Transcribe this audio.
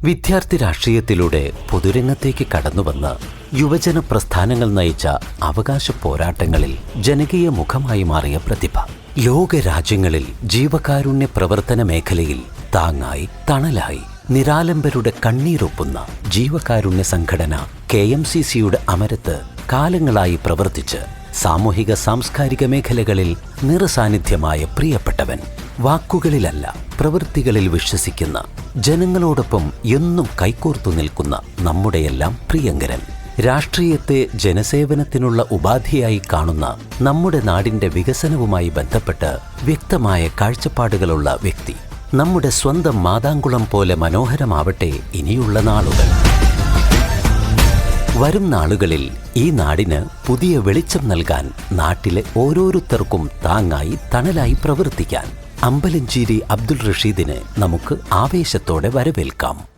വിദ്യാർത്ഥി രാഷ്ട്രീയത്തിലൂടെ പൊതുരംഗത്തേക്ക് കടന്നുവന്ന് യുവജന പ്രസ്ഥാനങ്ങൾ നയിച്ച അവകാശ പോരാട്ടങ്ങളിൽ ജനകീയ മുഖമായി മാറിയ പ്രതിഭ. ലോകരാജ്യങ്ങളിൽ ജീവകാരുണ്യ പ്രവർത്തന മേഖലയിൽ താങ്ങായി തണലായി നിരാലംബരുടെ കണ്ണീരൊപ്പുന്ന ജീവകാരുണ്യ സംഘടന KMCCയുടെ അമരത്ത് കാലങ്ങളായി പ്രവർത്തിച്ച് സാമൂഹിക സാംസ്കാരിക മേഖലകളിൽ നിറസാന്നിധ്യമായ പ്രിയപ്പെട്ടവൻ. വാക്കുകളിലല്ല പ്രവൃത്തികളിൽ വിശ്വസിക്കുന്ന, ജനങ്ങളോടൊപ്പം എന്നും കൈകോർത്തു നിൽക്കുന്ന നമ്മുടെയെല്ലാം പ്രിയങ്കരൻ. രാഷ്ട്രീയത്തെ ജനസേവനത്തിനുള്ള ഉപാധിയായി കാണുന്ന നമ്മുടെ നാടിന്റെ വികസനവുമായി ബന്ധപ്പെട്ട് വ്യക്തമായ കാഴ്ചപ്പാടുകളുള്ള വ്യക്തി. നമ്മുടെ സ്വന്തം മാതാങ്കുളം പോലെ മനോഹരമാവട്ടെ ഇനിയുള്ള നാളുകൾ. വരും നാളുകളിൽ ഈ നാടിന് പുതിയ വെളിച്ചം നൽകാൻ, നാട്ടിലെ ഓരോരുത്തർക്കും താങ്ങായി തണലായി പ്രവർത്തിക്കാൻ അമ്പലഞ്ചേരി അബ്ദുൾ റഷീദിനെ നമുക്ക് ആവേശത്തോടെ വരവേൽക്കാം.